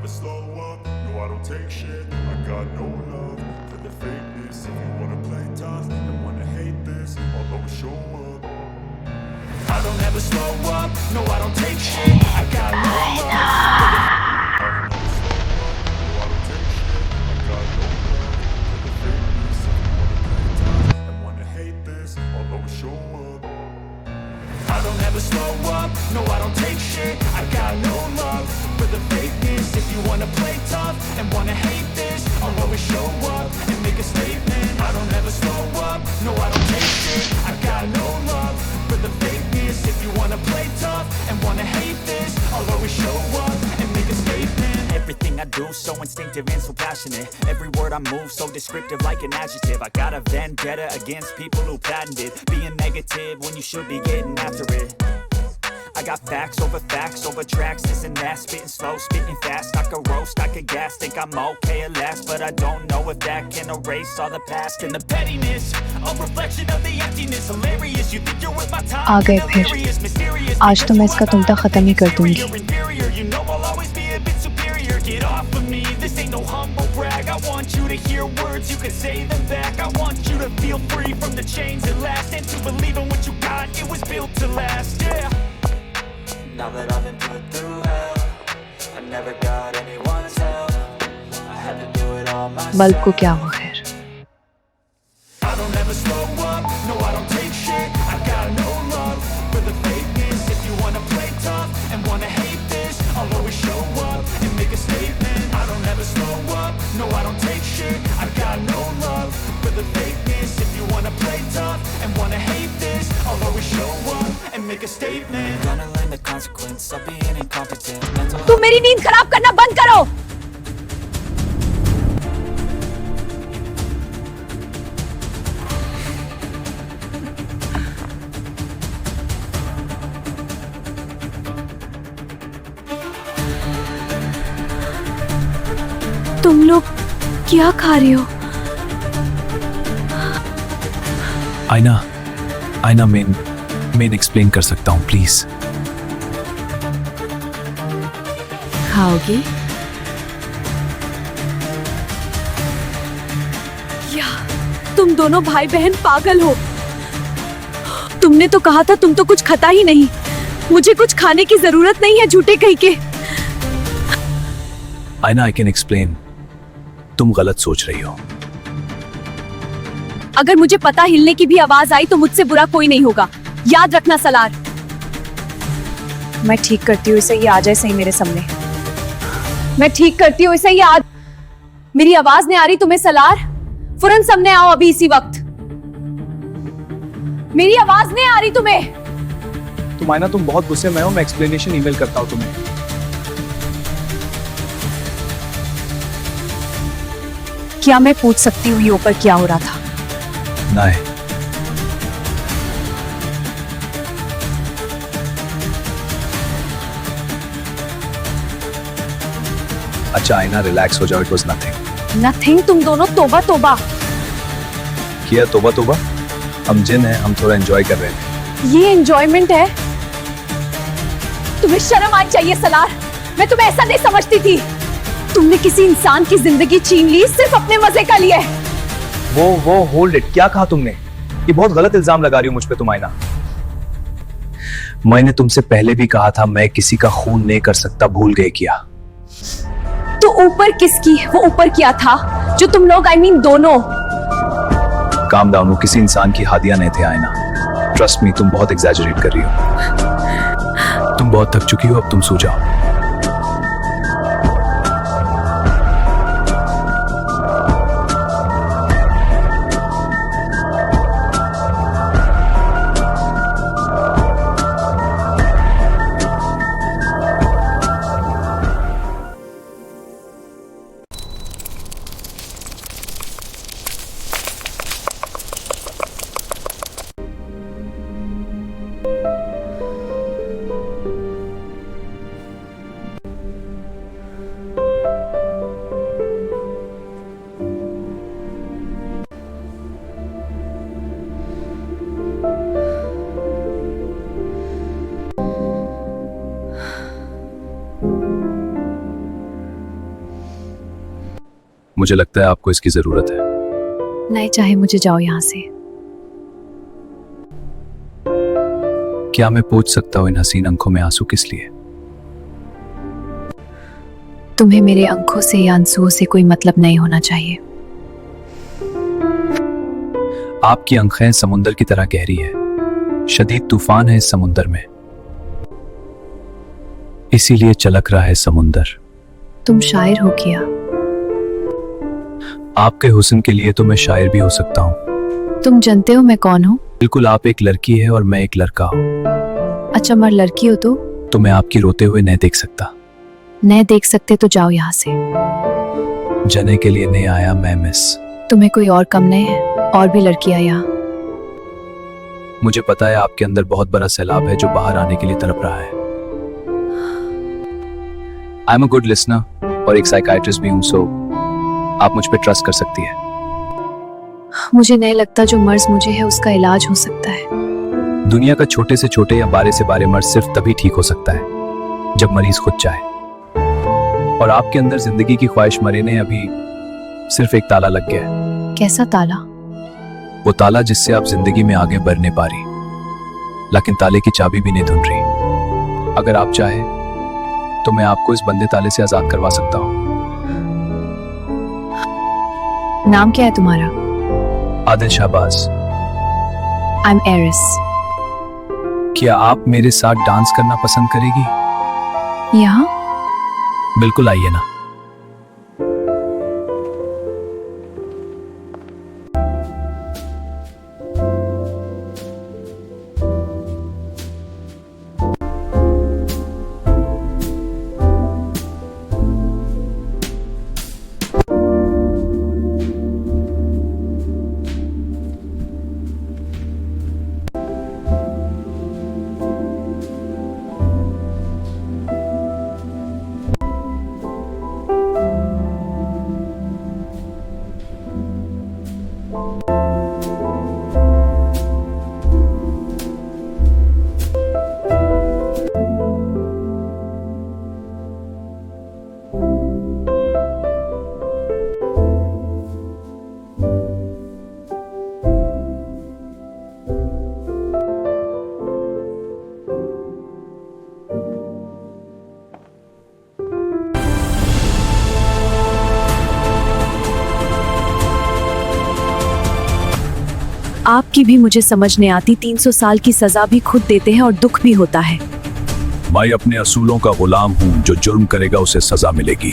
slow up, no I don't take shit. I got no love for the fakeness. If you wanna play tough and wanna hate this, I'll always show up. I don't ever slow up, no I don't take shit. I got no love for the I don't ever slow up, no I don't take shit. I got no love for the fakeness. If you wanna play tough and wanna hate this, I'll always show up and make a statement. I don't ever slow up, no I don't take shit. I got no love for the fakeness. If you wanna play tough and wanna hate this, I'll always show up and make a statement. Everything I do so instinctive and so passionate. Every word I move so descriptive like an adjective. I got a vendetta against people who patented being negative when you should be getting after it. I got facts over tracks, this and that. Spitting slow, spitting fast. I could roast, I could gas. Think I'm okay at last, but I don't know if that can erase all the past and the pettiness. A reflection of the emptiness. Hilarious, you think you're with my time. आ गए फिर। आज तो मैं इसका तुमता खत्म ही कर दूंगी। Get off of me, this ain't no humble brag. I want you to hear words, you can say them back. I want you to feel free from the chains that last, and to believe in what you got, it was built to last, yeah. Now that I've been put through hell, I never got anyone's help. I had to do it all myself. Bulb को क्या हुआ खैर? I don't ever slow up, no I don't take shit. I got no love for the fakeness. If you wanna play tough and wanna hate this, I'll always show up and make a statement. I don't ever slow up, no I don't take shit. I got no love for the fakeness. If you wanna play tough and wanna hate this, I'll always show up and make a statement. Gonna learn the consequence of being incompetent. तुम मेरी नींद खराब करना बंद करो। तुम लोग क्या खा रहे हो? आईना मैं एक्सप्लेन कर सकता हूँ प्लीज। खाओगे? या तुम दोनों भाई बहन पागल हो। तुमने तो कहा था तुम तो कुछ खाता ही नहीं। मुझे कुछ खाने की जरूरत नहीं है झूठे कहीं के। आईना आई कैन एक्सप्लेन। तुम गलत सोच रही हो। अगर मुझे पता हिलने की भी आवाज आई तो मुझसे बुरा कोई नहीं होगा, याद रखना सलार। मैं ठीक करती हूँ इसे, ये आ जाए सही मेरे सामने। मैं ठीक करती हूँ इसे, ये आ। मेरी आवाज नहीं आ रही तुम्हें सलार? फौरन सामने आओ अभी इसी वक्त। मेरी आवाज नहीं आ रही तुम्हें? तुम आईना तुम बहुत गुस्से में हो। मैं एक्सप्लेनेशन ईमेल करता हूँ तुम्हें। क्या मैं पूछ सकती हूँ ये ऊपर क्या हो रहा था? नहीं। अच्छा आईना रिलैक्स हो जाओ। It was nothing. नथिंग? तुम दोनों तोबा तोबा। किया तोबा तोबा? हम जिन हैं, हम थोड़ा एंजॉय कर रहे हैं। ये एंजॉयमेंट है? तुम्हें शर्म आनी चाहिए सलार। मैं तुम्हें ऐसा नहीं समझती थी। तुमने किसी इंसान की जिंदगी छीन ली सिर्फ अपने मजे का लिए। वो होल्ड इट। क्या कहा तुमने? ये बहुत गलत इल्जाम लगा रही हो मुझ पे तुम आईना। मैंने तुमसे पहले भी कहा था मैं किसी का खून नहीं कर सकता। भूल गए क्या? तो ऊपर किसकी? वो ऊपर क्या था जो तुम लोग दोनों? Calm down. वो किसी इंसान की हादिया नहीं थे आईना। ट्रस्ट मी, तुम बहुत एग्जैजरेट कर रही हो। तुम बहुत थक चुकी हो, अब तुम सो जाओ। मुझे लगता है आपको इसकी जरूरत है। नहीं चाहे मुझे जाओ यहाँ से। क्या मैं पूछ सकता हूँ इन हसीन आंखों में आंसू किस लिए? तुम्हें मेरे आंखों से या आंसुओं से कोई मतलब नहीं होना चाहिए। आपकी आंखें समुंदर की तरह गहरी है, शदीद तूफान है इस समुंदर में, इसीलिए चलक रहा है समुंदर। तुम शायर हो क्या? आपके हुस्न के लिए तो मैं शायर भी हो सकता हूँ। तुम जानते हो मैं कौन हूँ? बिल्कुल, आप एक लड़की है और मैं एक लड़का हूँ। अच्छा, मैं लड़की हो तो मैं आपकी रोते हुए नहीं देख सकता। नहीं देख सकते तो जाओ यहाँ से। जने के लिए नहीं आया मैं मिस। तुम्हें कोई और कम नहीं है? और भी लड़कियां यहाँ? मुझे पता है आपके अंदर बहुत बड़ा सैलाब है जो बाहर आने के लिए तड़प रहा है। I am a good listener और एक साइकाइट्रिस्ट भी हूँ, सो आप मुझ पे ट्रस्ट कर सकती है। मुझे नहीं लगता जो मर्ज मुझे है उसका इलाज हो सकता है। दुनिया का छोटे से छोटे या बारे से बारे मर्ज सिर्फ तभी ठीक हो सकता है जब मरीज खुद चाहे। और आपके अंदर जिंदगी की ख्वाहिश मरे ने अभी सिर्फ एक ताला लग गया है। कैसा ताला? वो ताला जिससे आप जिंदगी में आगे बढ़ नहीं पा रही, लेकिन ताले की चाबी भी नहीं ढूंढ रही। अगर आप चाहे तो मैं आपको इस बंदे ताले से आजाद करवा सकता हूँ। नाम क्या है तुम्हारा? Adil Shahbaz. I am Aris. क्या आप मेरे साथ डांस करना पसंद करेगी? यहाँ? बिल्कुल, आइए ना। आपकी भी मुझे समझ नहीं आती। 300 साल की सजा भी खुद देते हैं और दुख भी होता है। मैं अपने असूलों का गुलाम हूँ। जो जुर्म करेगा उसे सजा मिलेगी,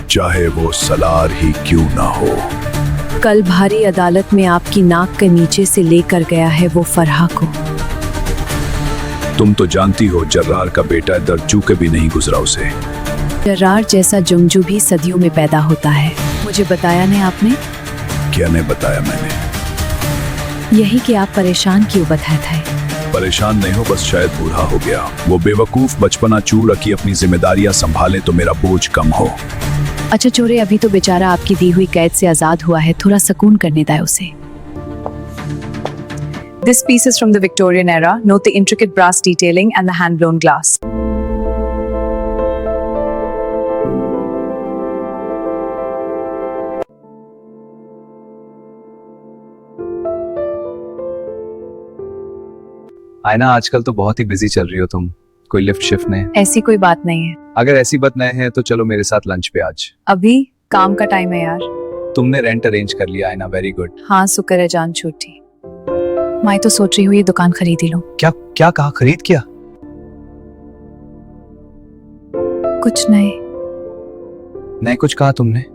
चाहे वो सलार ही क्यों ना हो। कल भारी अदालत में आपकी नाक के नीचे से लेकर गया है वो फरहा को। तुम तो जानती हो जर्रार का बेटा दर्द चूके भी नहीं गुजरा उसे। जर्रार जैसा जंगजू भी सदियों में पैदा होता है। मुझे बताया नहीं आपने? क्या नहीं बताया मैंने? यही कि आप परेशान क्यों बताए थे? परेशान नहीं हो, बस शायद बूढ़ा हो गया। वो बेवकूफ बचपना चूर रखी अपनी जिम्मेदारियां संभाले तो मेरा बोझ कम हो। अच्छा चोरे, अभी तो बेचारा आपकी दी हुई कैद से आजाद हुआ है, थोड़ा सुकून करने दें उसे। This piece is from the Victorian era. Note the intricate brass detailing and the hand-blown glass. आयना, आजकल तो बहुत ही बिजी चल रही हो तुम। कोई लिफ्ट शिफ्ट नहीं? ऐसी कोई बात नहीं है। अगर ऐसी बात नहीं है तो चलो मेरे साथ लंच पे आज। अभी काम का टाइम है यार। तुमने रेंट अरेंज कर लिया आयना, वेरी गुड। हाँ शुक्र है जान छूटी। मैं तो सोच रही हूँ ये दुकान खरीद ही लूं। क्या क्या कहा? खरीद क्या? कुछ नहीं। नहीं कुछ कहा तुमने?